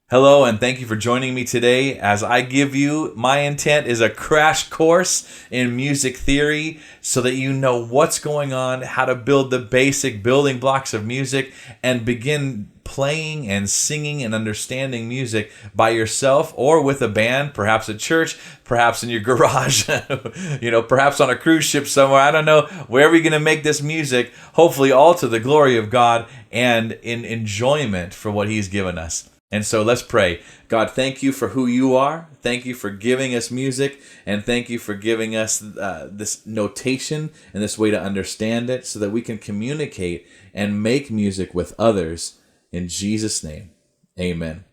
Hello, and thank you for joining me today as I give you, my intent is a crash course in music theory so that you know what's going on, how to build the basic building blocks of music, and begin playing and singing and understanding music by yourself or with a band, perhaps at church, perhaps in your garage, perhaps on a cruise ship somewhere. I don't know, wherever you're going to make this music, hopefully all to the glory of God and in enjoyment for what He's given us. And so let's pray. God, thank you for who you are. Thank you for giving us music. And thank you for giving us this notation and this way to understand it so that we can communicate and make music with others. In Jesus' name, amen.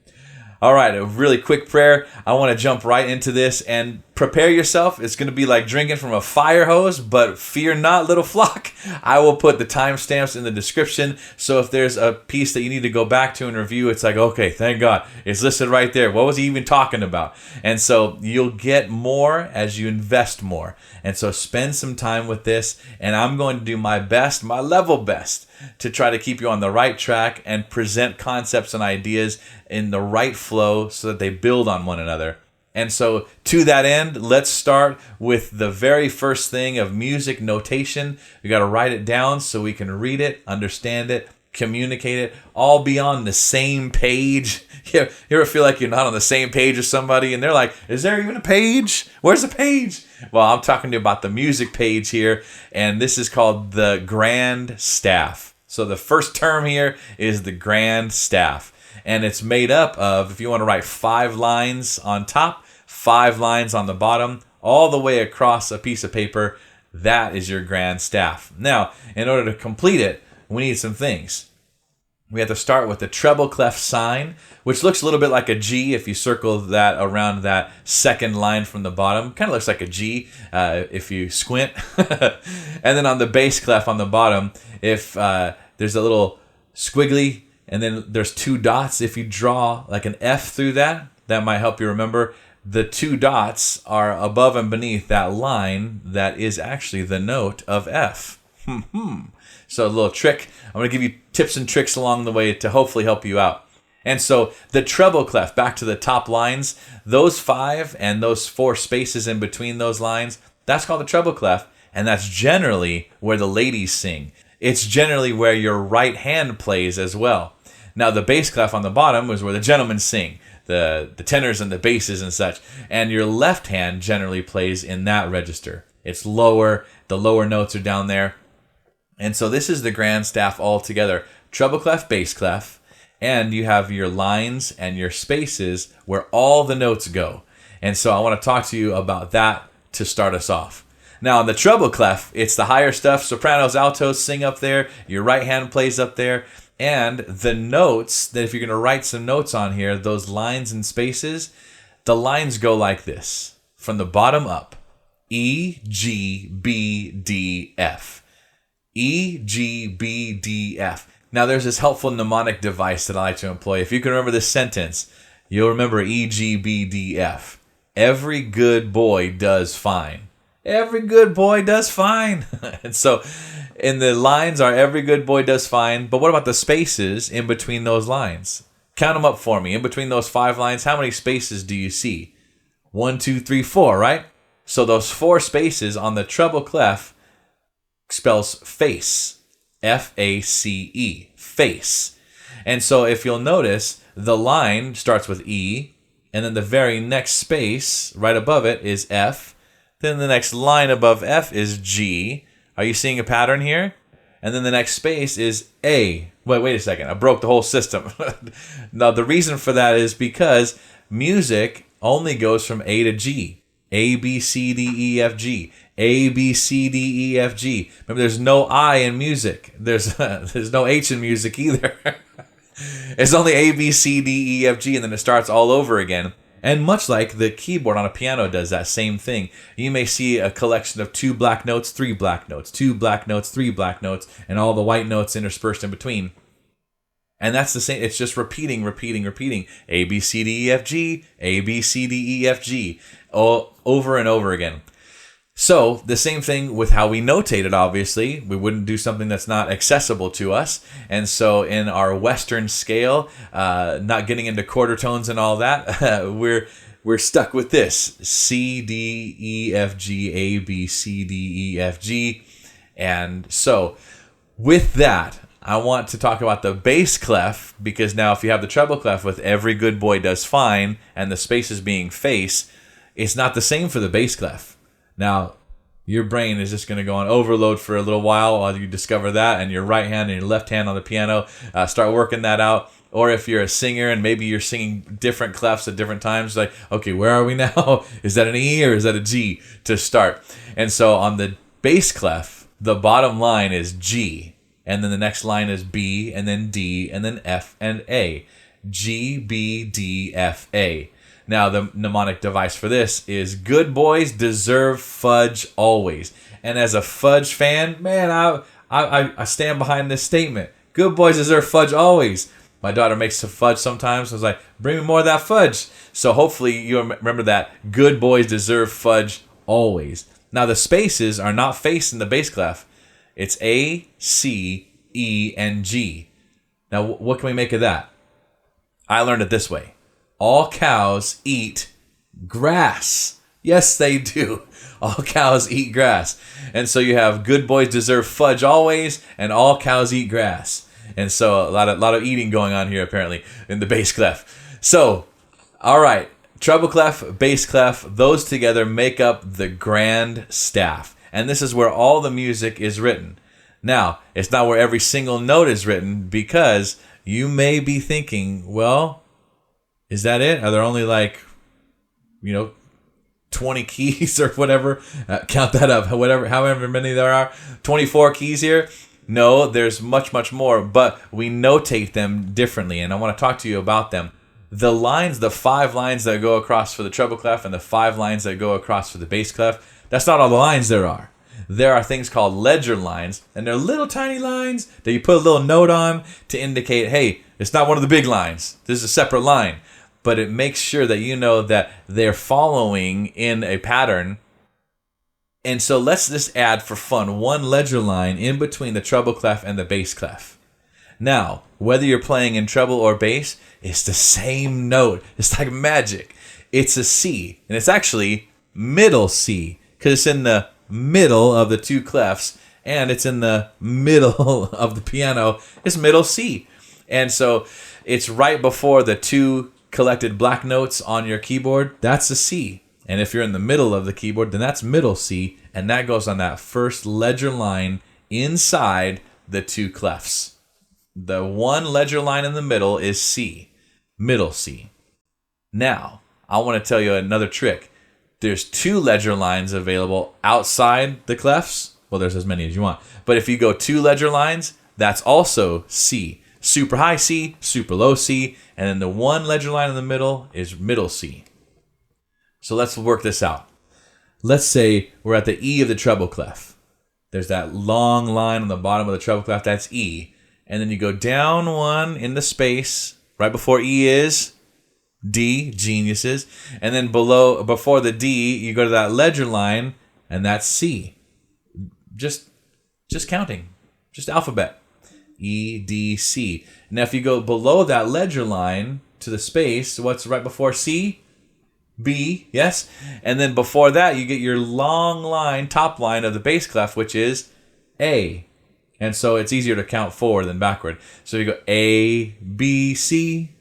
All right, a really quick prayer. I want to jump right into this and prepare yourself. It's going to be like drinking from a fire hose, but fear not, little flock. I will put the timestamps in the description. So if there's a piece that you need to go back to and review, it's like, okay, thank God. It's listed right there. What was he even talking about? And so you'll get more as you invest more. And so spend some time with this. And I'm going to do my best, my level best, to try to keep you on the right track and present concepts and ideas in the right flow so that they build on one another. And so to that end, let's start with the very first thing of music notation. We got to write it down so we can read it, understand it, communicate it, all be on the same page. You ever feel like you're not on the same page as somebody and they're like, is there even a page? Where's the page? Well, I'm talking to you about the music page here, and this is called the grand staff. So the first term here is the grand staff. And it's made up of, if you want to write 5 lines on top, 5 lines on the bottom, all the way across a piece of paper, that is your grand staff. Now, in order to complete it, we need some things. We have to start with the treble clef sign, which looks a little bit like a G if you circle that around that second line from the bottom. Kind of looks like a G if you squint. And then on the bass clef on the bottom, if there's a little squiggly, and then there's 2 dots. If you draw like an F through that, that might help you remember. The 2 dots are above and beneath that line that is actually the note of F. So a little trick. I'm going to give you tips and tricks along the way to hopefully help you out. And so the treble clef, back to the top lines, those 5 and those 4 spaces in between those lines, that's called the treble clef. And that's generally where the ladies sing. It's generally where your right hand plays as well. Now, the bass clef on the bottom is where the gentlemen sing, the tenors and the basses and such. And your left hand generally plays in that register. It's lower. The lower notes are down there. And so this is the grand staff all together. Treble clef, bass clef. And you have your lines and your spaces where all the notes go. And so I want to talk to you about that to start us off. Now, on the treble clef, it's the higher stuff. Sopranos, altos sing up there. Your right hand plays up there. And the notes, that if you're going to write some notes on here, those lines and spaces, the lines go like this. From the bottom up. E, G, B, D, F. E, G, B, D, F. Now, there's this helpful mnemonic device that I like to employ. If you can remember this sentence, you'll remember E, G, B, D, F. Every good boy does fine. Every good boy does fine. And so, in the lines are every good boy does fine. But what about the spaces in between those lines? Count them up for me. In between those 5 lines, how many spaces do you see? 1, 2, 3, 4, right? So those 4 spaces on the treble clef spells face. F-A-C-E. Face. And so if you'll notice, the line starts with E, and then the very next space right above it is F. Then the next line above F is G. Are you seeing a pattern here? And then the next space is A. Wait a second. I broke the whole system. Now, the reason for that is because music only goes from A to G. A, B, C, D, E, F, G. A, B, C, D, E, F, G. Remember, there's no I in music. There's no H in music either. It's only A, B, C, D, E, F, G, and then it starts all over again. And much like the keyboard on a piano does that same thing, you may see a collection of 2 black notes, 3 black notes, 2 black notes, 3 black notes, and all the white notes interspersed in between. And that's the same. It's just repeating. A, B, C, D, E, F, G, A, B, C, D, E, F, G, all over and over again. So the same thing with how we notate it, obviously. We wouldn't do something that's not accessible to us. And so in our Western scale, not getting into quarter tones and all that, we're stuck with this. C, D, E, F, G, A, B, C, D, E, F, G. And so with that, I want to talk about the bass clef, because now if you have the treble clef with every good boy does fine and the spaces being face, it's not the same for the bass clef. Now, your brain is just going to go on overload for a little while you discover that, and your right hand and your left hand on the piano, start working that out. Or if you're a singer and maybe you're singing different clefs at different times, like, okay, where are we now? Is that an E or is that a G to start? And so on the bass clef, the bottom line is G, and then the next line is B, and then D, and then F and A. G, B, D, F, A. Now, the mnemonic device for this is good boys deserve fudge always. And as a fudge fan, man, I stand behind this statement. Good boys deserve fudge always. My daughter makes some fudge sometimes. I was like, bring me more of that fudge. So hopefully you remember that. Good boys deserve fudge always. Now, the spaces are not faced in the bass clef. It's A, C, E, and G. Now, what can we make of that? I learned it this way. All cows eat grass. Yes, they do. All cows eat grass. And so you have good boys deserve fudge always, and all cows eat grass. And so a lot of eating going on here apparently in the bass clef. So, all right, treble clef, bass clef, those together make up the grand staff. And this is where all the music is written. Now, it's not where every single note is written, because you may be thinking, well, is that it? Are there only 20 keys or whatever? Count that up, however many there are. 24 keys here? No, there's much, much more, but we notate them differently, and I want to talk to you about them. The lines, the 5 lines that go across for the treble clef and the 5 lines that go across for the bass clef, that's not all the lines there are. There are things called ledger lines, and they're little tiny lines that you put a little note on to indicate, hey, it's not one of the big lines. This is a separate line. But it makes sure that you know that they're following in a pattern. And so let's just add, for fun, 1 ledger line in between the treble clef and the bass clef. Now, whether you're playing in treble or bass, it's the same note. It's like magic. It's a C, and it's actually middle C, because it's in the middle of the 2 clefs, and it's in the middle of the piano. It's middle C. And so it's right before the 2 collected black notes on your keyboard. That's a C. And if you're in the middle of the keyboard, then that's middle C, and that goes on that first ledger line inside the 2 clefs. The 1 ledger line in the middle is C, middle C. Now, I want to tell you another trick. There's 2 ledger lines available outside the clefs. Well, there's as many as you want. But if you go 2 ledger lines, that's also C. Super high C, super low C, and then the 1 ledger line in the middle is middle C. So let's work this out. Let's say we're at the E of the treble clef. There's that long line on the bottom of the treble clef, that's E. And then you go down 1 in the space, right before E is D, geniuses. And then before the D, you go to that ledger line, and that's C. Just counting, just alphabet. E, D, C. Now, if you go below that ledger line to the space, what's right before C? B, yes? And then before that, you get your long line, top line of the bass clef, which is A. And so it's easier to count forward than backward. So you go A, B, C.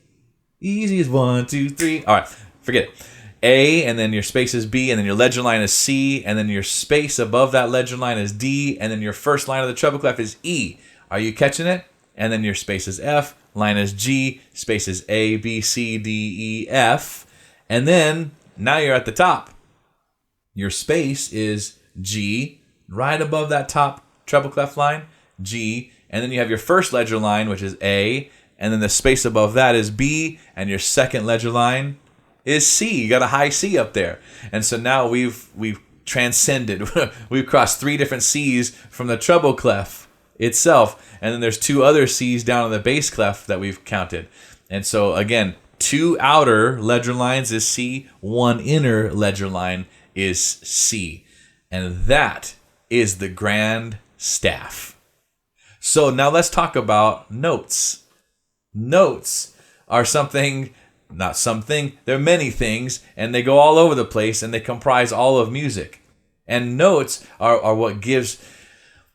Easy as 1, 2, 3. All right, forget it. A, and then your space is B, and then your ledger line is C, and then your space above that ledger line is D, and then your first line of the treble clef is E. Are you catching it? And then your space is F, line is G, space is A, B, C, D, E, F. And then, now you're at the top. Your space is G, right above that top treble clef line, G. And then you have your first ledger line, which is A. And then the space above that is B. And your second ledger line is C. You got a high C up there. And so now we've transcended. We've crossed 3 different C's from the treble clef itself, and then there's 2 other C's down in the bass clef that we've counted. And so again, 2 outer ledger lines is C, 1 inner ledger line is C. And that is the grand staff. So now let's talk about notes. Notes are they're many things, and they go all over the place, and they comprise all of music. And notes are what gives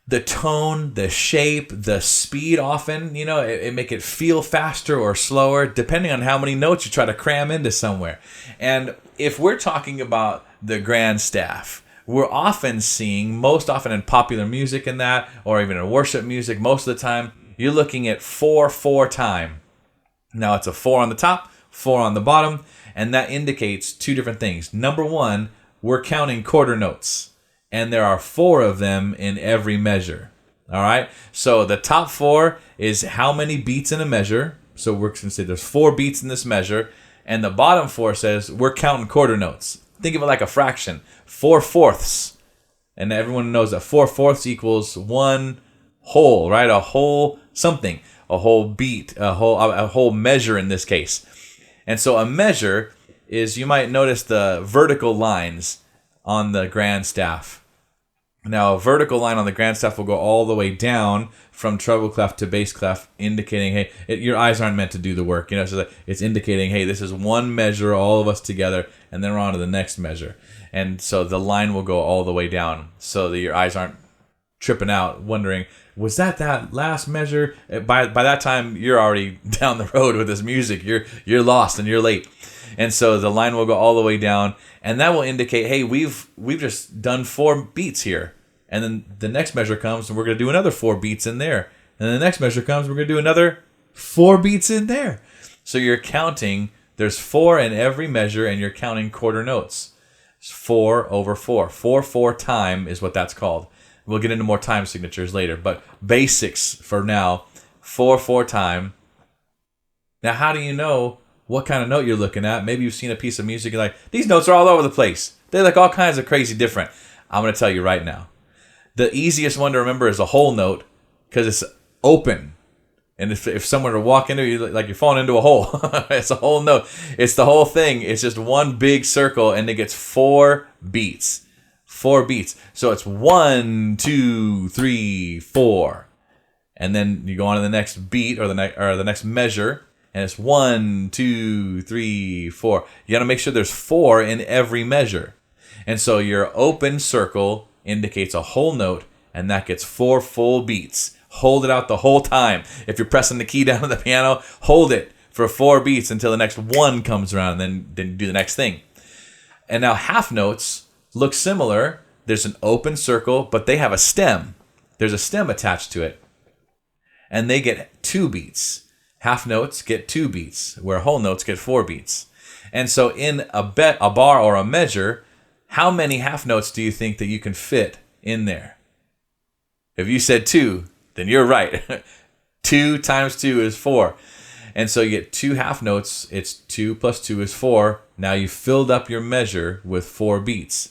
the tone, the shape, the speed often. It make it feel faster or slower, depending on how many notes you try to cram into somewhere. And if we're talking about the grand staff, we're often seeing, most often in popular music and that, or even in worship music, most of the time, you're looking at 4/4 time. Now it's a 4 on the top, 4 on the bottom, and that indicates two different things. Number one, we're counting quarter notes, and there are 4 of them in every measure. All right? So the top 4 is how many beats in a measure. So we're going to say there's 4 beats in this measure, and the bottom 4 says we're counting quarter notes. Think of it like a fraction. 4/4. And everyone knows that 4/4 equals one whole, right? A whole something, a whole beat, a whole measure in this case. And so a measure is, you might notice the vertical lines on the grand staff. Now, a vertical line on the grand staff will go all the way down from treble clef to bass clef, indicating, hey, your eyes aren't meant to do the work. So it's indicating, hey, this is one measure, all of us together, and then we're on to the next measure. And so the line will go all the way down so that your eyes aren't tripping out, wondering, was that last measure? By that time, you're already down the road with this music. You're lost and you're late. And so the line will go all the way down, and that will indicate, hey, we've just done 4 beats here. And then the next measure comes, and we're going to do another 4 beats in there. And then the next measure comes, we're going to do another 4 beats in there. So you're counting, there's 4 in every measure, and you're counting quarter notes. It's 4/4. 4/4 time is what that's called. We'll get into more time signatures later, but basics for now, 4/4 time. Now, how do you know what kind of note you're looking at? Maybe you've seen a piece of music, you're like, these notes are all over the place. They look all kinds of crazy different. I'm going to tell you right now. The easiest one to remember is a whole note, because it's open. And if someone were to walk into you, like you're falling into a hole. It's a whole note. It's the whole thing. It's just one big circle, and it gets 4 beats. 4 beats. So it's 1, 2, 3, 4. And then you go on to the next beat or the next measure, and it's 1, 2, 3, 4. You got to make sure there's 4 in every measure. And so your open circle indicates a whole note, and that gets 4 full beats. Hold it out the whole time. If you're pressing the key down on the piano, hold it for 4 beats until the next one comes around, and then do the next thing. And now half notes look similar. There's an open circle, but they have a stem. There's a stem attached to it, and they get 2 beats. Half notes get 2 beats, where whole notes get 4 beats. And so in a bar or a measure, how many half notes do you think that you can fit in there? If you said 2, then you're right. 2 times 2 is 4. And so you get 2 half notes. It's 2 plus 2 is 4. Now you filled up your measure with 4 beats.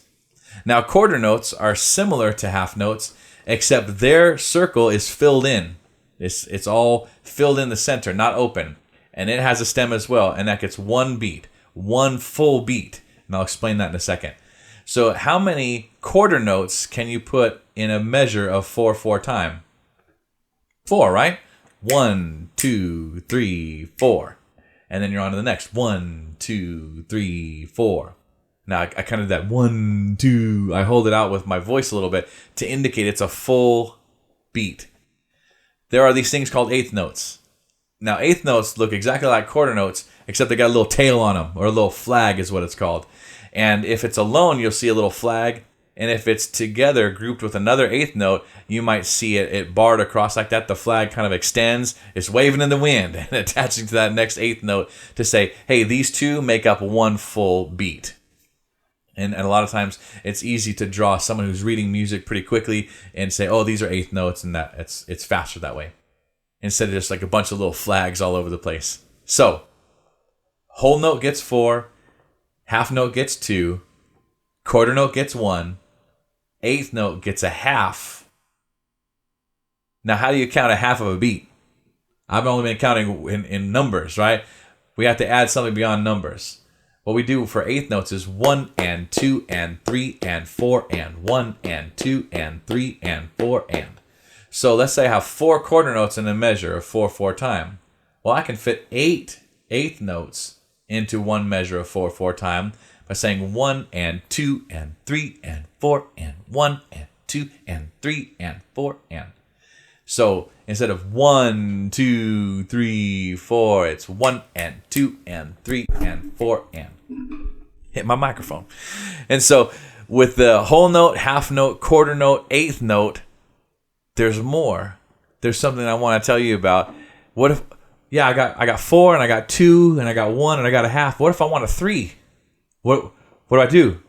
Now quarter notes are similar to half notes, except their circle is filled in. It's all filled in the center, not open. And it has a stem as well, and that gets 1 beat, 1 full beat. And I'll explain that in a second. So how many quarter notes can you put in a measure of 4/4 time? 4, right? 1, 2, 3, 4. And then you're on to the next. 1, 2, 3, 4. Now, I kind of that 1, 2, I hold it out with my voice a little bit to indicate it's a full beat. There are these things called eighth notes. Now, eighth notes look exactly like quarter notes, except they got a little tail on them, or a little flag is what it's called. And if it's alone, you'll see a little flag. And if it's together, grouped with another eighth note, you might see it barred across like that. The flag kind of extends. It's waving in the wind and attaching to that next eighth note to say, hey, these two make up 1 full beat. And a lot of times, it's easy to draw someone who's reading music pretty quickly and say, oh, these are eighth notes, and that it's faster that way, instead of just like a bunch of little flags all over the place. So, whole note gets 4, half note gets 2, quarter note gets 1, eighth note gets a half. Now, how do you count a half of a beat? I've only been counting in numbers, right? We have to add something beyond numbers. what we do for eighth notes is 1 and 2 and 3 and 4 and 1 and 2 and 3 and 4 and. So let's say I have 4 quarter notes in a measure of 4/4 time. Well, I can fit 8 eighth notes into one measure of 4/4 time by saying 1 and 2 and 3 and 4 and 1 and 2 and 3 and 4 and. So instead of 1, 2, 3, 4, it's 1 and 2 and 3 and 4 and. Hit my microphone. And so with the whole note, half note, quarter note, eighth note, there's more. There's something I want to tell you about. What if, I got 4 and I got 2 and I got 1 and I got a half. What if I want a 3? What do I do?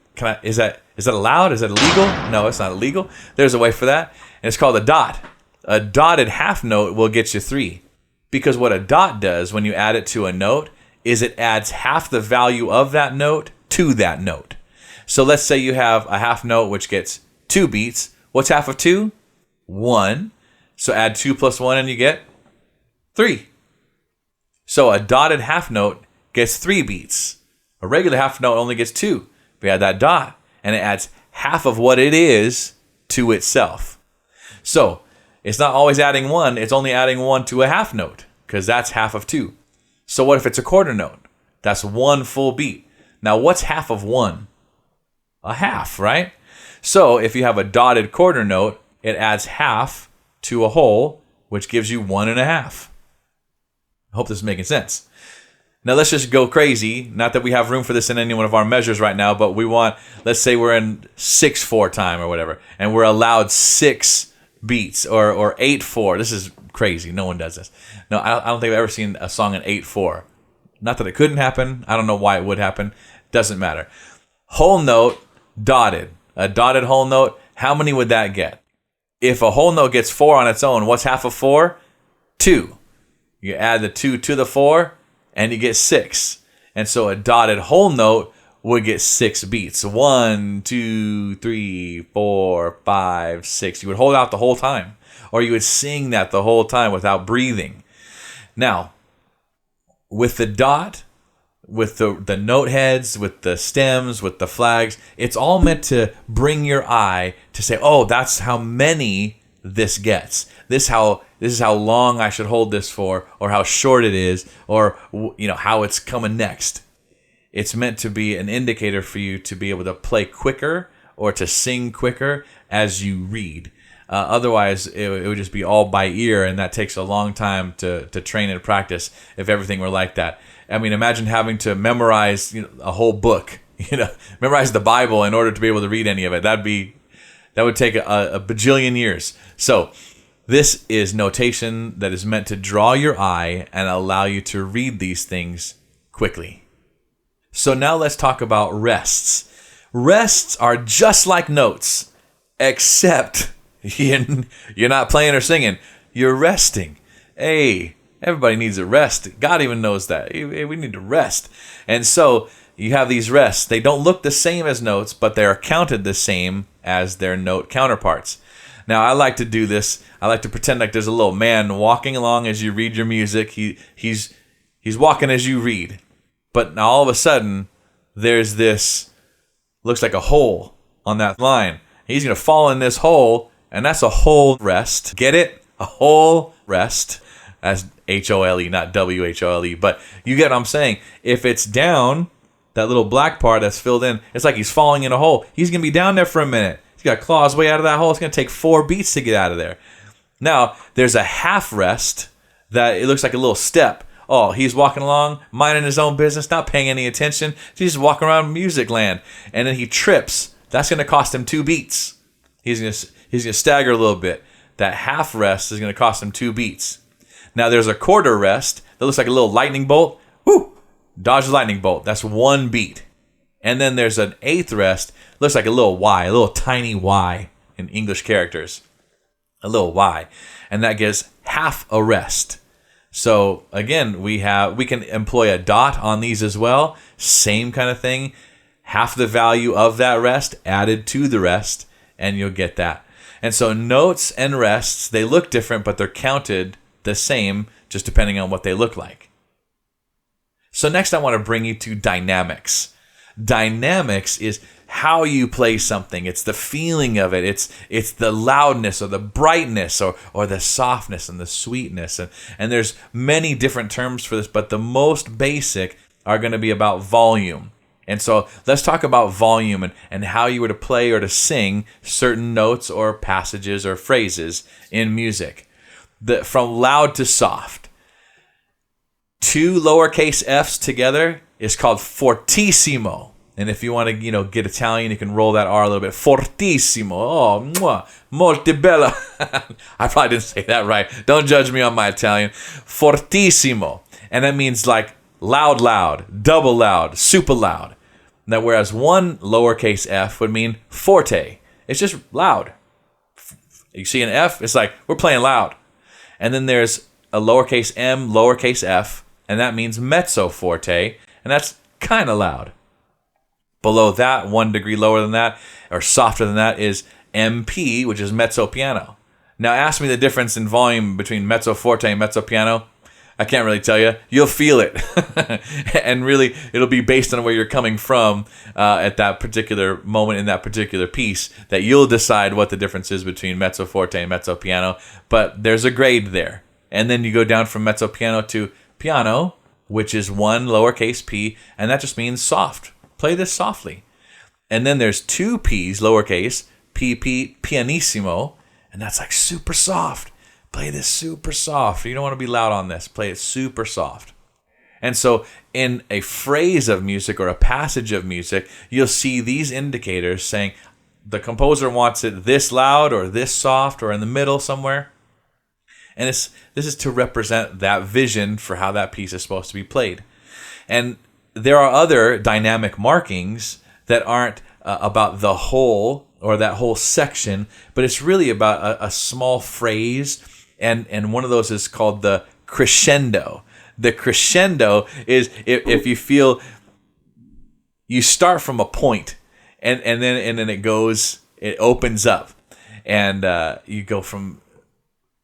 Is that allowed? Is that illegal? No, it's not illegal. There's a way for that. And it's called a dot. A dotted half note will get you 3. Because what a dot does when you add it to a note is it adds half the value of that note to that note. So let's say you have a half note which gets 2 beats. What's half of 2? 1. So add 2 plus 1 and you get 3. So a dotted half note gets 3 beats. A regular half note only gets 2. We add that dot and it adds half of what it is to itself. So it's not always adding 1, it's only adding 1 to a half note, because that's half of 2. So what if it's a quarter note? That's 1 full beat. Now what's half of 1? A half, right? So if you have a dotted quarter note, it adds half to a whole, which gives you 1 1/2. I hope this is making sense. Now let's just go crazy. Not that we have room for this in any one of our measures right now, but we want, let's say we're in 6/4 time or whatever, and we're allowed 6 beats or 8/4. This is crazy. No one does this. No, I don't think I've ever seen a song in 8/4. Not that it couldn't happen. I don't know why it would happen. Doesn't matter. Whole note, dotted. A dotted whole note, how many would that get? If a whole note gets 4 on its own, what's half of 4? 2. You add the 2 to the 4 and you get 6. And so a dotted whole note would get 6 beats. 1, 2, 3, 4, 5, 6. You would hold out the whole time. Or you would sing that the whole time without breathing. Now, with the dot, with the note heads, with the stems, with the flags, it's all meant to bring your eye to say, oh, that's how many this gets. This is how long I should hold this for, or how short it is, or how it's coming next. It's meant to be an indicator for you to be able to play quicker or to sing quicker as you read. Otherwise, it would just be all by ear, and that takes a long time to train and practice if everything were like that. I mean, imagine having to memorize a whole book, memorize the Bible in order to be able to read any of it. That would take a bajillion years. So this is notation that is meant to draw your eye and allow you to read these things quickly. So now let's talk about rests. Rests are just like notes, except you're not playing or singing. You're resting. Hey, everybody needs a rest. God even knows that. Hey, we need to rest. And so you have these rests. They don't look the same as notes, but they are counted the same as their note counterparts. Now, I like to do this. I like to pretend like there's a little man walking along as you read your music. He's walking as you read. But now all of a sudden, there's this, looks like a hole on that line. He's going to fall in this hole, and that's a whole rest. Get it? A whole rest. That's H-O-L-E, not W-H-O-L-E. But you get what I'm saying. If it's down, that little black part that's filled in, it's like he's falling in a hole. He's going to be down there for a minute. He's got claws way out of that hole. It's going to take 4 beats to get out of there. Now, there's a half rest that it looks like a little step. Oh, he's walking along, minding his own business, not paying any attention. He's just walking around music land. And then he trips. That's going to cost him 2 beats. He's going to stagger a little bit. That half rest is going to cost him 2 beats. Now, there's a quarter rest that looks like a little lightning bolt. Woo! Dodge the lightning bolt. That's 1 beat. And then there's an eighth rest. Looks like a little Y, a little tiny Y in English characters. A little Y. And that gives half a rest. So again, we can employ a dot on these as well. Same kind of thing. Half the value of that rest added to the rest, and you'll get that. And so notes and rests, they look different, but they're counted the same, just depending on what they look like. So next I want to bring you to dynamics. Dynamics is how you play something. It's the feeling of it. It's the loudness or the brightness or the softness and the sweetness. And there's many different terms for this, but the most basic are going to be about volume. And so let's talk about volume and how you were to play or to sing certain notes or passages or phrases in music. From loud to soft. 2 lowercase f's together is called fortissimo. And if you want to, get Italian, you can roll that R a little bit. Fortissimo. Oh, molto bella. I probably didn't say that right. Don't judge me on my Italian. Fortissimo. And that means like loud, double loud, super loud. Now, whereas 1 lowercase f would mean forte. It's just loud. You see an F, it's like, we're playing loud. And then there's a lowercase m, lowercase f, and that means mezzoforte, and that's kind of loud. Below that, 1 degree lower than that, or softer than that, is MP, which is mezzopiano. Now, ask me the difference in volume between mezzoforte and mezzopiano. I can't really tell you. You'll feel it. And really, it'll be based on where you're coming from at that particular moment in that particular piece that you'll decide what the difference is between mezzoforte and mezzopiano. But there's a grade there. And then you go down from mezzopiano to piano, which is 1 lowercase p, and that just means soft. Play this softly. And then there's 2 p's, lowercase, pp, pianissimo, and that's like super soft. Play this super soft. You don't want to be loud on this. Play it super soft. And so in a phrase of music or a passage of music, you'll see these indicators saying the composer wants it this loud or this soft or in the middle somewhere. And this is to represent that vision for how that piece is supposed to be played. And there are other dynamic markings that aren't about the whole or that whole section, but it's really about a small phrase. And one of those is called the crescendo. The crescendo is if you feel you start from a point and then it opens up, and you go from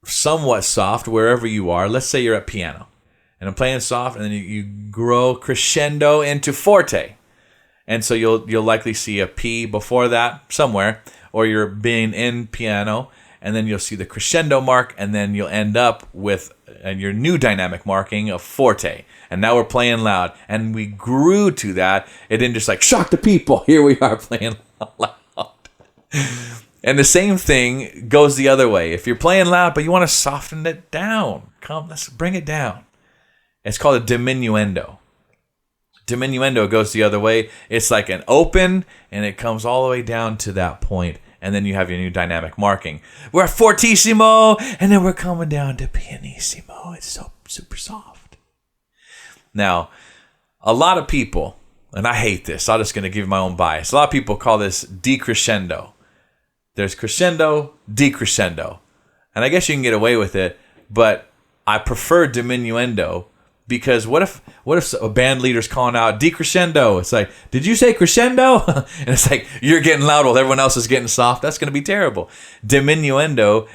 somewhat soft wherever you are. Let's say you're at piano and I'm playing soft, and then you grow crescendo into forte. And so you'll likely see a P before that somewhere, or you're being in piano, and then you'll see the crescendo mark, and then you'll end up with your new dynamic marking of forte. And now we're playing loud, and we grew to that. It didn't just like shock the people. Here we are playing loud. And the same thing goes the other way. If you're playing loud, but you want to soften it down, let's bring it down. It's called a diminuendo. Diminuendo goes the other way. It's like an open, and it comes all the way down to that point. And then you have your new dynamic marking. We're at fortissimo, and then we're coming down to pianissimo. It's so super soft. Now, a lot of people, and I hate this, I'm just going to give my own bias. A lot of people call this decrescendo. There's crescendo, decrescendo. And I guess you can get away with it, but I prefer diminuendo. Because what if a band leader's calling out decrescendo? It's like, did you say crescendo? And it's like, you're getting loud while everyone else is getting soft. That's going to be terrible. Diminuendo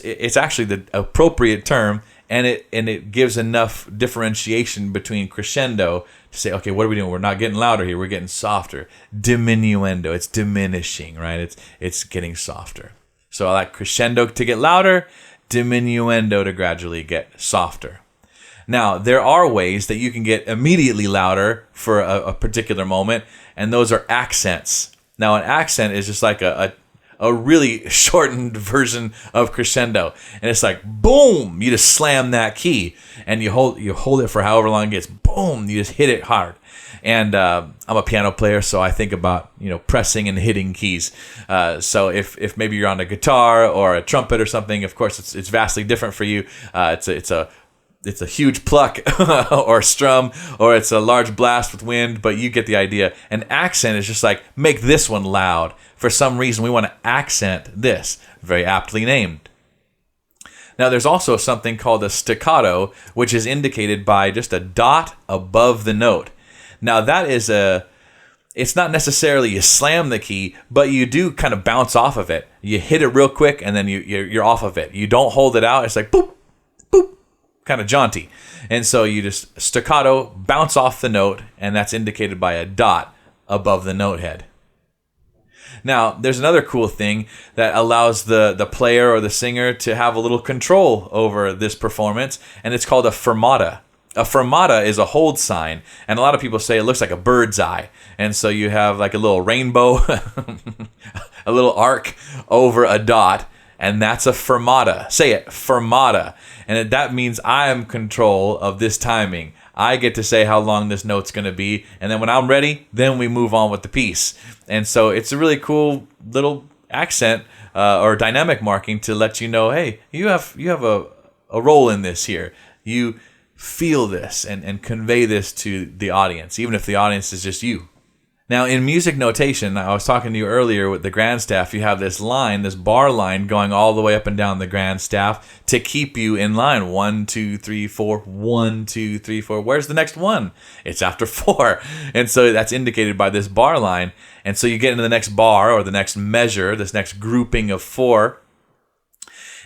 it's actually the appropriate term, and it gives enough differentiation between crescendo to say, okay, what are we doing? We're not getting louder here. We're getting softer. Diminuendo, it's diminishing, right? It's getting softer. So I like crescendo to get louder, diminuendo to gradually get softer. Now, there are ways that you can get immediately louder for a particular moment, and those are accents. Now, an accent is just like a really shortened version of crescendo, and it's like boom, you just slam that key, and you hold it for however long it gets. Boom, you just hit it hard. And I'm a piano player, so I think about pressing and hitting keys. So if maybe you're on a guitar or a trumpet or something, of course it's vastly different for you. It's a huge pluck or strum, or it's a large blast with wind, but you get the idea. An accent is just like, make this one loud. For some reason, we want to accent this. Very aptly named. Now, there's also something called a staccato, which is indicated by just a dot above the note. Now, that is it's not necessarily you slam the key, but you do kind of bounce off of it. You hit it real quick, and then you're off of it. You don't hold it out. It's like, boop, boop, kind of jaunty. And so you just staccato, bounce off the note, and that's indicated by a dot above the note head. Now, there's another cool thing that allows the player or the singer to have a little control over this performance, and it's called a fermata. A fermata is a hold sign, and a lot of people say it looks like a bird's eye. And so you have like a little rainbow, a little arc over a dot, and that's a fermata. Say it, fermata. And that means I am in control of this timing. I get to say how long this note's going to be, and then when I'm ready, then we move on with the piece. And so it's a really cool little accent or dynamic marking to let you know, hey, you have a role in this here. You feel this and convey this to the audience, even if the audience is just you. Now, in music notation, I was talking to you earlier with the grand staff, you have this line, this bar line going all the way up and down the grand staff to keep you in line. 1, 2, 3, 4, 1, 2, 3, 4. Where's the next one? It's after 4. And so that's indicated by this bar line. And so you get into the next bar or the next measure, this next grouping of 4.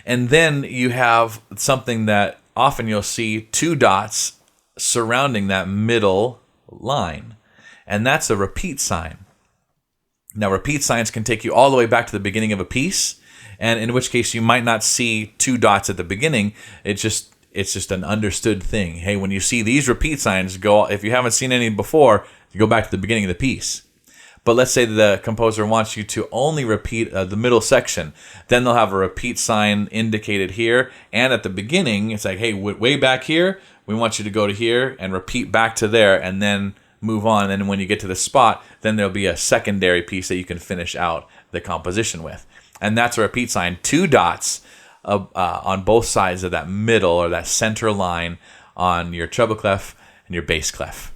And then you have something that often you'll see 2 dots surrounding that middle line. And that's a repeat sign. Now, repeat signs can take you all the way back to the beginning of a piece, and in which case you might not see 2 dots at the beginning. It's just an understood thing. Hey, when you see these repeat signs, if you haven't seen any before, go back to the beginning of the piece. But let's say the composer wants you to only repeat the middle section. Then they'll have a repeat sign indicated here, and at the beginning, it's like, hey, way back here, we want you to go to here and repeat back to there, and then move on. And then when you get to the spot, then there'll be a secondary piece that you can finish out the composition with. And that's a repeat sign. 2 dots on both sides of that middle or that center line on your treble clef and your bass clef.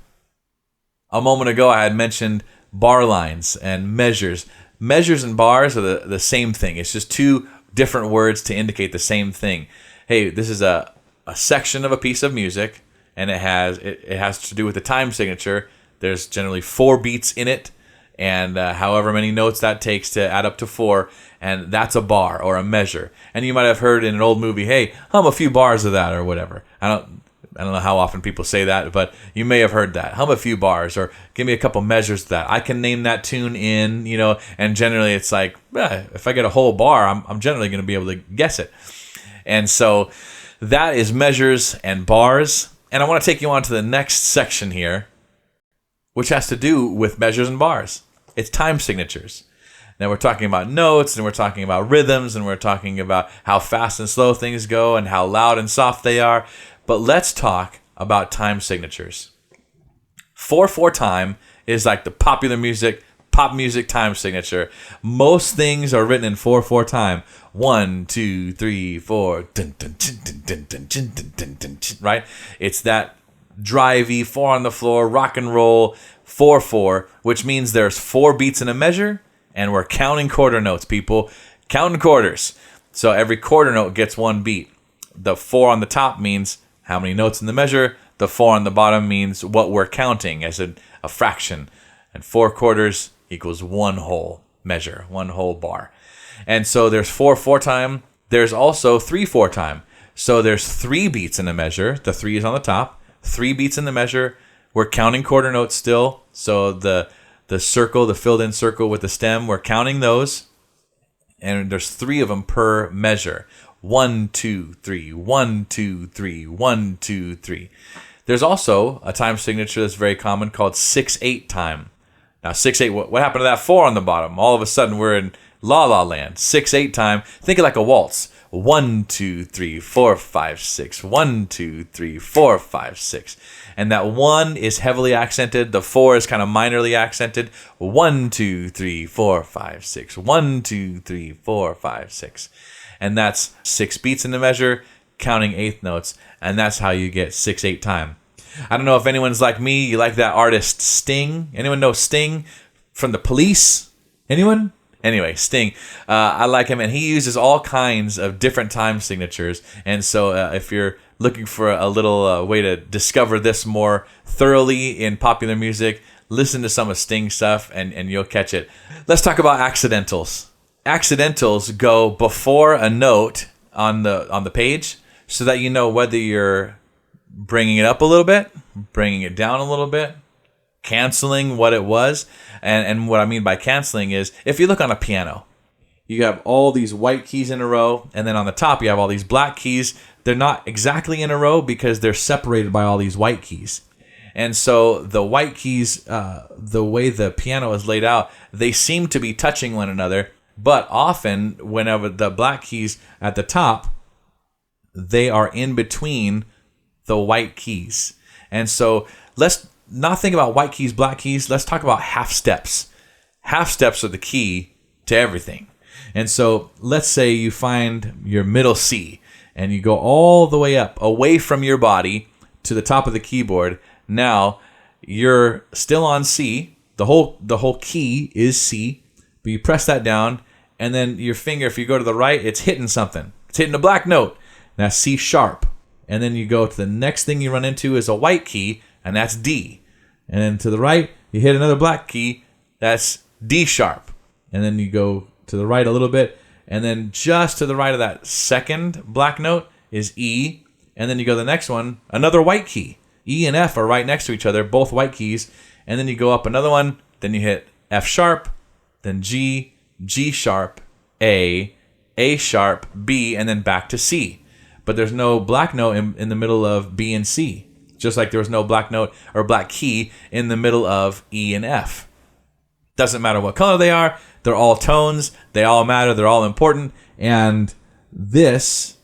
A moment ago, I had mentioned bar lines and measures. Measures and bars are the same thing. It's just 2 different words to indicate the same thing. Hey, this is a section of a piece of music, and it has to do with the time signature. There's generally 4 beats in it, and however many notes that takes to add up to 4, and that's a bar or a measure. And you might have heard in an old movie, hey, hum a few bars of that or whatever. I don't know how often people say that, but you may have heard that. Hum a few bars or give me a couple measures of that. I can name that tune in, and generally it's like, if I get a whole bar, I'm generally going to be able to guess it. And so that is measures and bars. And I want to take you on to the next section here, which has to do with measures and bars. It's time signatures. Now we're talking about notes, and we're talking about rhythms, and we're talking about how fast and slow things go and how loud and soft they are. But let's talk about time signatures. 4/4 time is like the pop music time signature. Most things are written in 4/4 time. 1, 2, 3, 4, dun, dun, dun, dun, dun, dun, dun, dun, dun, dun, right? It's that drivey, 4 on the floor, rock and roll, 4/4, which means there's 4 beats in a measure, and we're counting quarter notes, people. Counting quarters. So every quarter note gets 1 beat. The 4 on the top means how many notes in the measure. The 4 on the bottom means what we're counting as a fraction. And 4 quarters equals 1 whole measure, 1 whole bar. And so there's 4/4 time. There's also 3/4 time. So there's 3 beats in the measure. The 3 is on the top. 3 beats in the measure. We're counting quarter notes still. So the circle, the filled in circle with the stem, we're counting those. And there's 3 of them per measure. 1, 2, 3, 1, 2, 3, 1, 2, 3. There's also a time signature that's very common called 6/8 time. Now 6/8, what happened to that 4 on the bottom? All of a sudden we're in La La Land. 6/8 time. Think of it like a waltz. 1, 2, 3, 4, 5, 6. 1, 2, 3, 4, 5, 6. And that 1 is heavily accented. The 4 is kind of minorly accented. 1, 2, 3, 4, 5, 6. 1, 2, 3, 4, 5, 6. And that's 6 beats in the measure, counting eighth notes. And that's how you get 6/8 time. I don't know if anyone's like me. You like that artist Sting? Anyone know Sting from the Police? Anyone? Anyway, Sting. I like him, and he uses all kinds of different time signatures. And so if you're looking for a little way to discover this more thoroughly in popular music, listen to some of Sting's stuff, and you'll catch it. Let's talk about accidentals. Accidentals go before a note on the page. so that you know whether you're bringing it up a little bit, bringing it down a little bit, canceling what it was. And what I mean by canceling is, if you look on a piano, you have all these white keys in a row, and then on the top you have all these black keys. They're not exactly in a row because they're separated by all these white keys. And so the white keys, the way the piano is laid out, they seem to be touching one another, but often whenever the black keys at the top, they are in between the white keys. And so let's not think about white keys, black keys. Let's talk about half steps. Half steps are the key to everything. And so let's say you find your middle C and you go all the way up, away from your body to the top of the keyboard. Now you're still on C. The whole key is C, but you press that down, and then your finger, if you go to the right, it's hitting something. It's hitting a black note. And that's C sharp. And then you go to the next thing you run into is a white key, and that's D. And then to the right, you hit another black key, that's D sharp. And then you go to the right a little bit, and then just to the right of that second black note is E. And then you go to the next one, another white key. E and F are right next to each other, both white keys. And then you go up another one, then you hit F sharp, then G, G sharp, A sharp, B, and then back to C. But there's no black note in the middle of B and C, just like there was no black note or black key in the middle of E and F. Doesn't matter what color they are, they're all tones, they all matter, they're all important, and this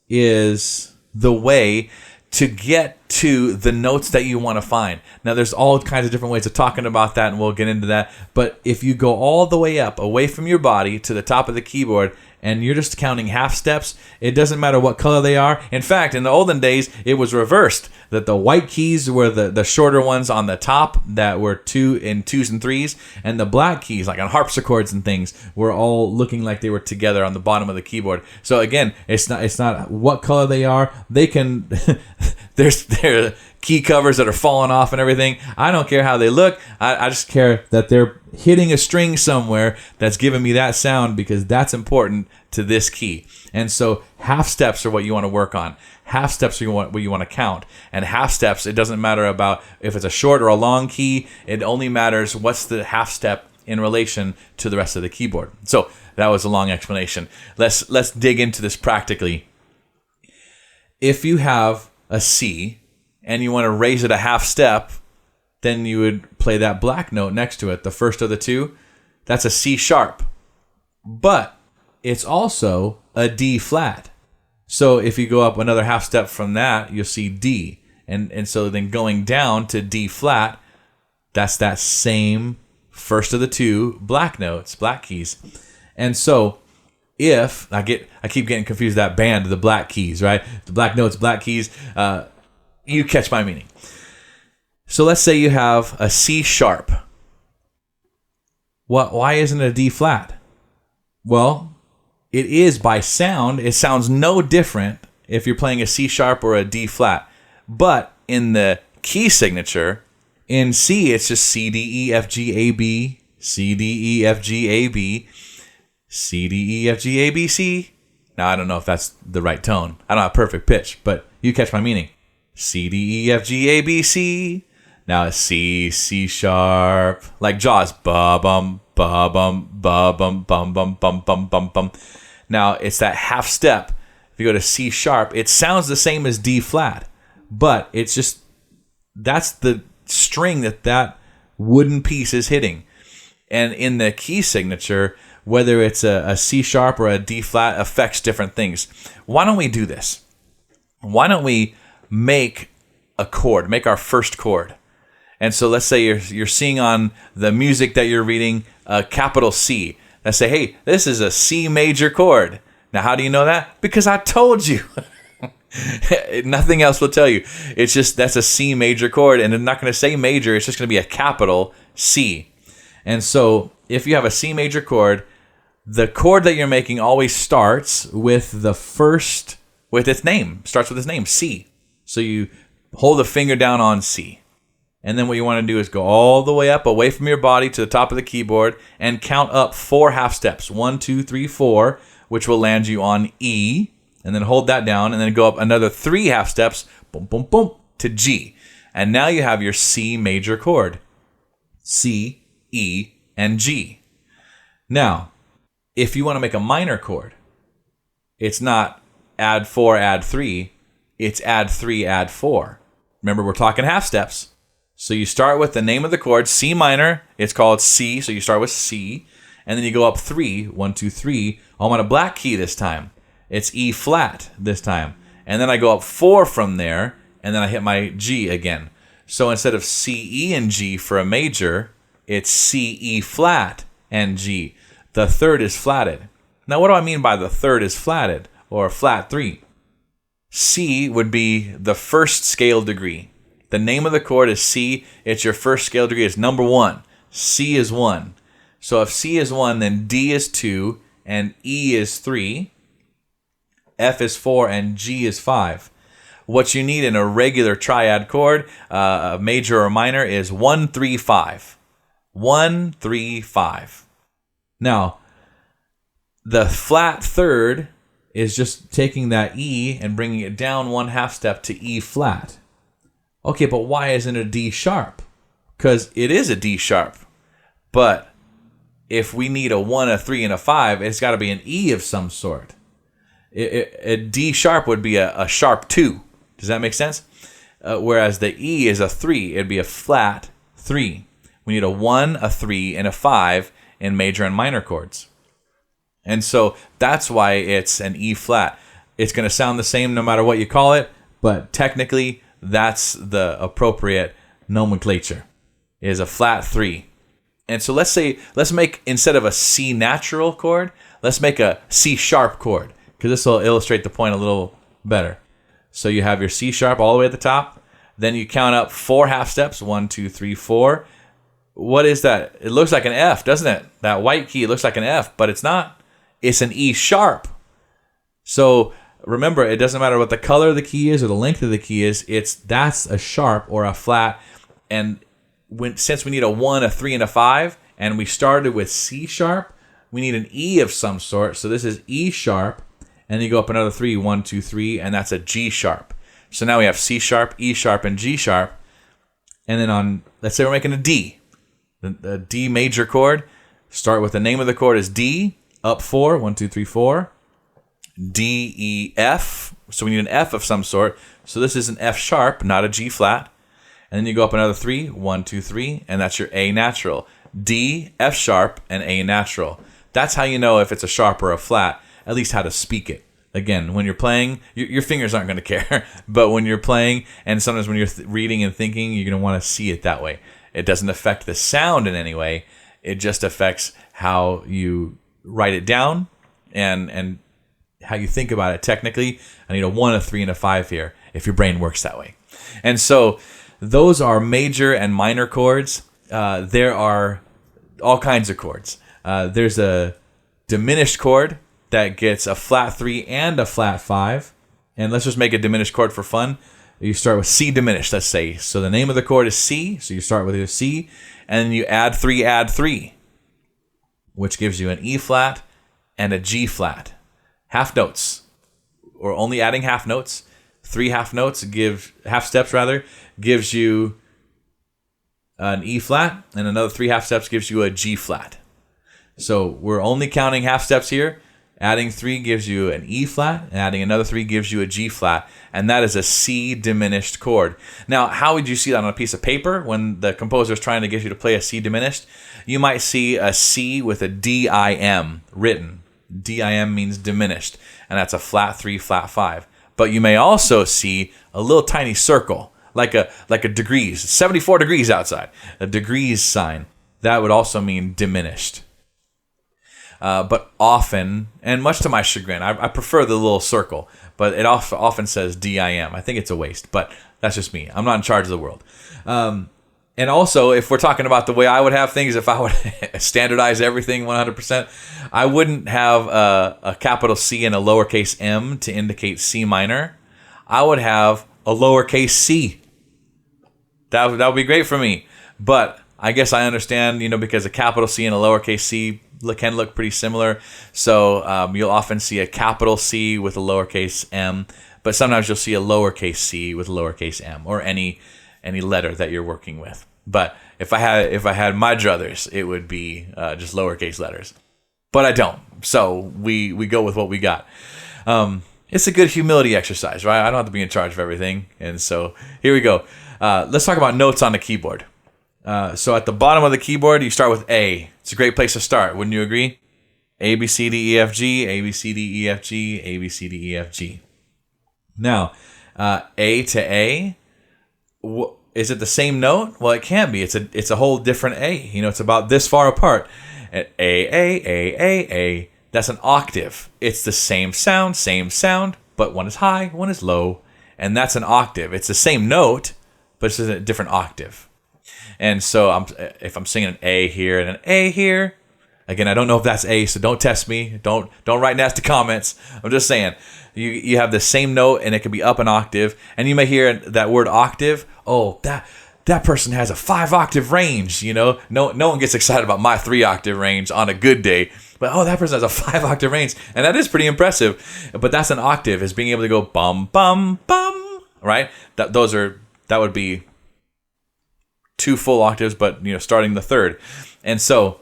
is the way to get to the notes that you want to find. Now, there's all kinds of different ways of talking about that, and we'll get into that. But if you go all the way up, away from your body to the top of the keyboard, and you're just counting half steps, it doesn't matter what color they are. In fact, in the olden days, it was reversed, that the white keys were the shorter ones on the top that were 2 in 2s and 3s, and the black keys, like on harpsichords and things, were all looking like they were together on the bottom of the keyboard. So again, it's not what color they are. They can there's key covers that are falling off and everything. I don't care how they look. I just care that they're hitting a string somewhere that's giving me that sound, because that's important to this key. And so half steps are what you want to work on. Half steps are what you want to count. And half steps, it doesn't matter about if it's a short or a long key. It only matters what's the half step in relation to the rest of the keyboard. So that was a long explanation. Let's dig into this practically. If you have a C and you want to raise it a half step, then you would play that black note next to it, the first of the two. That's a C sharp. But it's also a D flat. So if you go up another half step from that, you'll see D. And so then going down to D flat, that's that same first of the two black notes, black keys. And so if I keep getting confused, that band, the black keys, right? The black notes, black keys, you catch my meaning. So let's say you have a C sharp. Why isn't it a D flat? Well, it is by sound. It sounds no different if you're playing a C sharp or a D flat. But in the key signature, in C, it's just C, D, E, F, G, A, B, C, D, E, F, G, A, B, C, D, E, F, G, A, B, C. Now, I don't know if that's the right tone. I don't have perfect pitch, but you catch my meaning. C, D, E, F, G, A, B, C. Now it's C, C sharp, like Jaws. Ba-bum, ba-bum, ba-bum, bum, bum, bum, bum, bum, bum. Now it's that half step. If you go to C sharp, it sounds the same as D flat, but it's just, that's the string that wooden piece is hitting. And in the key signature, whether it's a C sharp or a D flat affects different things. Why don't we do this? Why don't we make a chord, make our first chord? And so let's say you're seeing on the music that you're reading a capital C. Let's say, hey, this is a C major chord. Now, how do you know that? Because I told you. Nothing else will tell you. It's just, that's a C major chord, and I'm not going to say major. It's just going to be a capital C. And so if you have a C major chord, the chord that you're making always starts with its name, C. So you hold the finger down on C. And then what you want to do is go all the way up, away from your body to the top of the keyboard, and count up 4 half steps. 1, 2, 3, 4, which will land you on E. and then hold that down, and then go up another 3 half steps, boom, boom, boom, to G. And now you have your C major chord. C, E, and G. Now, if you want to make a minor chord, it's not add 4, add 3, it's add 3, add 4. Remember, we're talking half steps. So you start with the name of the chord, C minor, it's called C, so you start with C, and then you go up 3, 1, 2, 3. I'm on a black key this time. It's E flat this time. And then I go up 4 from there, and then I hit my G again. So instead of C, E, and G for a major, it's C, E flat, and G. The third is flatted. Now, what do I mean by the third is flatted, or a flat 3? C would be the first scale degree. The name of the chord is C. It's your first scale degree. It's number 1. C is 1. So if C is 1, then D is 2, and E is 3, F is 4, and G is 5. What you need in a regular triad chord, a major or minor, is 1, 3, 5. 1, 3, 5. Now, the flat third is just taking that E and bringing it down 1 half step to E flat. Okay, but why isn't it a D sharp? Because it is a D sharp. But if we need a 1, a 3, and a 5, it's got to be an E of some sort. A D sharp would be a sharp 2. Does that make sense? Whereas the E is a 3. It'd be a flat 3. We need a 1, a 3, and a 5 in major and minor chords. And so that's why it's an E flat. It's going to sound the same no matter what you call it, but technically that's the appropriate nomenclature, is a flat 3. And so let's make, instead of a C natural chord, let's make a C sharp chord, because this will illustrate the point a little better. So you have your C sharp all the way at the top. Then you count up 4 half steps, 1, 2, 3, 4. What is that? It looks like an F, doesn't it? That white key looks like an F, but it's not. It's an E sharp. So remember, it doesn't matter what the color of the key is or the length of the key is. That's a sharp or a flat. And since we need a 1, a 3, and a 5, and we started with C sharp, we need an E of some sort. So this is E sharp, and then you go up another 3, 1, 2, 3, and that's a G sharp. So now we have C sharp, E sharp, and G sharp. And then let's say we're making a D, the D major chord. Start with the name of the chord is D, up 4, 1, 2, 3, 4. D, E, F. So we need an F of some sort. So this is an F sharp, not a G flat. And then you go up another 3, 1, 2, 3, and that's your A natural. D, F sharp, and A natural. That's how you know if it's a sharp or a flat, at least how to speak it. Again, when you're playing, your fingers aren't going to care. But when you're playing, and sometimes when you're reading and thinking, you're going to want to see it that way. It doesn't affect the sound in any way. It just affects how you write it down and how you think about it technically. I need a 1, a 3, and a 5 here if your brain works that way. And so those are major and minor chords. There are all kinds of chords. There's a diminished chord that gets a flat 3 and a flat 5. And let's just make a diminished chord for fun. You start with C diminished, let's say. So the name of the chord is C, so you start with your C, and then you add 3, which gives you an E flat and a G flat. Half notes, or only adding half notes. 3 half steps gives you an E flat, and another 3 half steps gives you a G flat. So we're only counting half steps here. Adding 3 gives you an E flat, and adding another 3 gives you a G flat, and that is a C diminished chord. Now, how would you see that on a piece of paper when the composer is trying to get you to play a C diminished? You might see a C with a DIM written. DIM means diminished, and that's a flat 3, flat 5. But you may also see a little tiny circle, like a degrees, 74 degrees outside, a degrees sign. That would also mean diminished. But often, and much to my chagrin, I prefer the little circle, but it often says DIM. I think it's a waste, but that's just me. I'm not in charge of the world. And also, if we're talking about the way I would have things, if I would standardize everything 100%, I wouldn't have a capital C and a lowercase m to indicate C minor. I would have a lowercase c. That would be great for me. But I guess I understand, because a capital C and a lowercase c, can look pretty similar. So you'll often see a capital C with a lowercase m, but sometimes you'll see a lowercase c with a lowercase m, or any letter that you're working with. But if I had my druthers, it would be just lowercase letters. But I don't. So we go with what we got. It's a good humility exercise, right? I don't have to be in charge of everything. And so here we go. Let's talk about notes on the keyboard. So at the bottom of the keyboard, you start with A. It's a great place to start. Wouldn't you agree? A, B, C, D, E, F, G, A, B, C, D, E, F, G, A, B, C, D, E, F, G. Now, A to A, is it the same note? Well, it can be. It's a whole different A. It's about this far apart. A. That's an octave. It's the same sound, but one is high, one is low, and that's an octave. It's the same note, but it's a different octave. And so if I'm singing an A here and an A here, again, I don't know if that's A, so don't test me. Don't write nasty comments. I'm just saying, you have the same note, and it could be up an octave, and you may hear that word octave. Oh, that person has a 5-octave range. No one gets excited about my 3-octave range on a good day. But that person has a 5-octave range, and that is pretty impressive. But that's an octave, is being able to go bum bum bum, right? That would be 2 full octaves, but starting the third. And so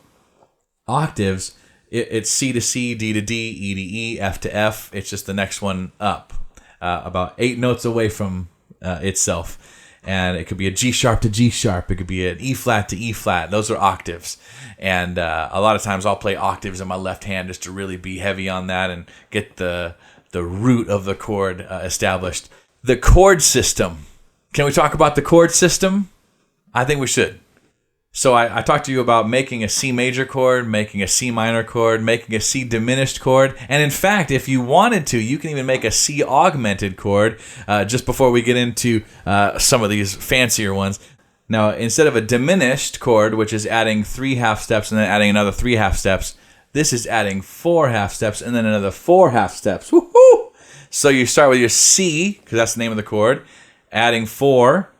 octaves, it's C to C, D to D, E to E, F to F. It's just the next one up, about 8 notes away from itself. And it could be a G sharp to G sharp. It could be an E flat to E flat. Those are octaves. And a lot of times I'll play octaves in my left hand just to really be heavy on that and get the root of the chord established. The chord system. Can we talk about the chord system? I think we should. So I talked to you about making a C major chord, making a C minor chord, making a C diminished chord. And in fact, if you wanted to, you can even make a C augmented chord just before we get into some of these fancier ones. Now, instead of a diminished chord, which is adding 3 half steps and then adding another 3 half steps, this is adding 4 half steps and then another 4 half steps. Woohoo! So you start with your C, because that's the name of the chord, adding 4,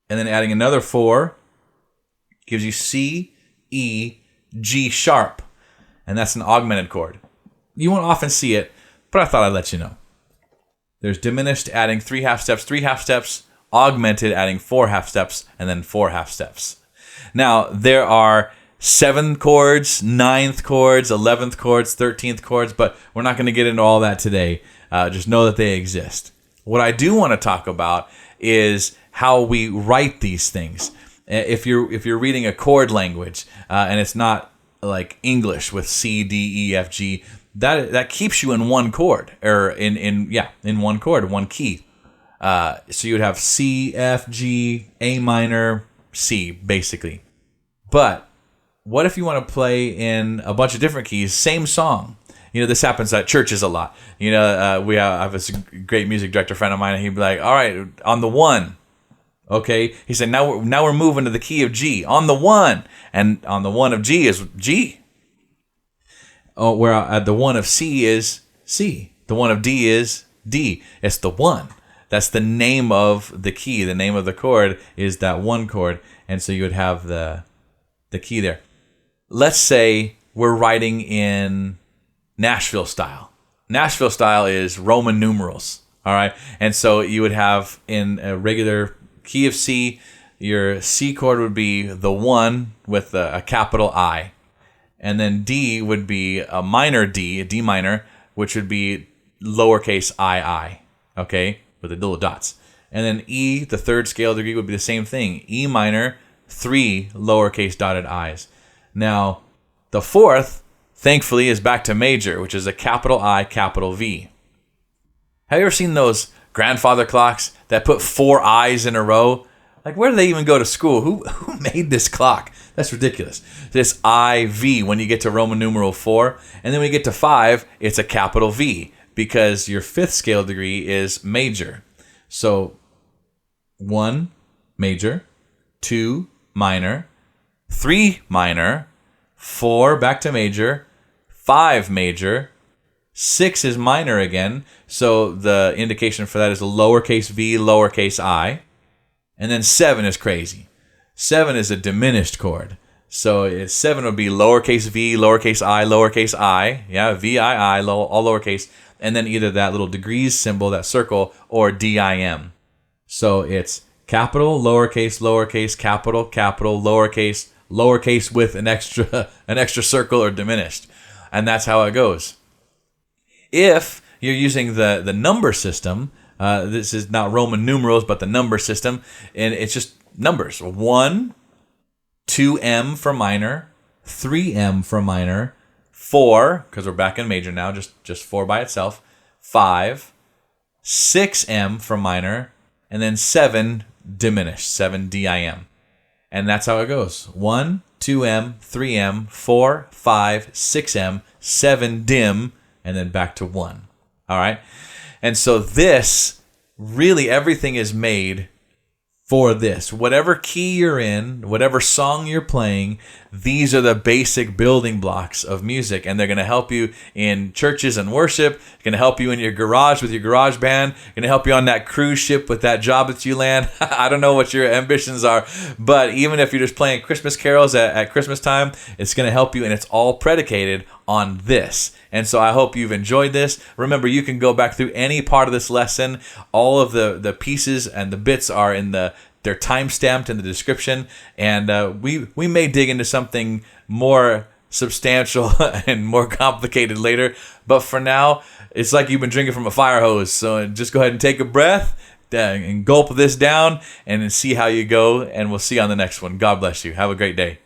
and then adding another 4 gives you C, E, G sharp. And that's an augmented chord. You won't often see it, but I thought I'd let you know. There's diminished, adding 3 half steps, augmented, adding 4 half steps, and then 4 half steps. Now, there are 7th chords, 9th chords, 11th chords, 13th chords, but we're not going to get into all that today. Just know that they exist. What I do want to talk about is how we write these things. If you're reading a chord language and it's not like English with C, D, E, F, G, that keeps you in one chord, or in one chord, one key. So you would have C, F, G, A minor, C, basically. But what if you want to play in a bunch of different keys, same song? This happens at churches a lot. I have this great music director friend of mine, and he'd be like, all right, on the 1. Okay, he said, now we're moving to the key of G on the 1, and on the 1 of G is G. Oh, where at the 1 of C is C. The 1 of D is D. It's the 1. That's the name of the key. The name of the chord is that 1 chord, and so you would have the key there. Let's say we're writing in Nashville style. Nashville style is Roman numerals. All right, and so you would have in a regular key of C, your C chord would be the 1 with a capital I. And then D would be a minor D, a D minor, which would be lowercase I, okay, with the little dots. And then E, the 3rd scale degree, would be the same thing. E minor, 3 lowercase dotted I's. Now, the 4th, thankfully, is back to major, which is a capital I, capital V. Have you ever seen those grandfather clocks that put 4 I's in a row? Like, where do they even go to school? Who made this clock? That's ridiculous. This IV when you get to Roman numeral 4, and then when you get to 5, it's a capital V because your 5th scale degree is major. So 1 major, 2 minor, 3 minor, 4 back to major, 5 major, 6 is minor again, so the indication for that is a lowercase v, lowercase I. And then 7 is crazy. 7 is a diminished chord. So 7 would be lowercase v, lowercase I, yeah, VII, all lowercase, and then either that little degrees symbol, that circle, or DIM. So it's capital, lowercase, capital, lowercase, lowercase with an extra circle or diminished. And that's how it goes. If you're using the number system, this is not Roman numerals, but the number system, and it's just numbers. 1, 2M for minor, 3M for minor, 4, because we're back in major now, just 4 by itself, 5, 6M for minor, and then 7 diminished, 7 DIM. And that's how it goes. 1, 2M, 3M, 4, 5, 6M, 7 dim, and then back to 1. All right? And so this, really everything is made for this. Whatever key you're in, whatever song you're playing, these are the basic building blocks of music, and they're going to help you in churches and worship, going to help you in your garage with your garage band, going to help you on that cruise ship with that job that you land. I don't know what your ambitions are, but even if you're just playing Christmas carols at Christmas time, it's going to help you, and it's all predicated on this. And so I hope you've enjoyed this. Remember, you can go back through any part of this lesson. All of the pieces and the bits are they're time-stamped in the description, and we may dig into something more substantial and more complicated later, but for now, it's like you've been drinking from a fire hose, so just go ahead and take a breath and gulp this down and see how you go, and we'll see you on the next one. God bless you. Have a great day.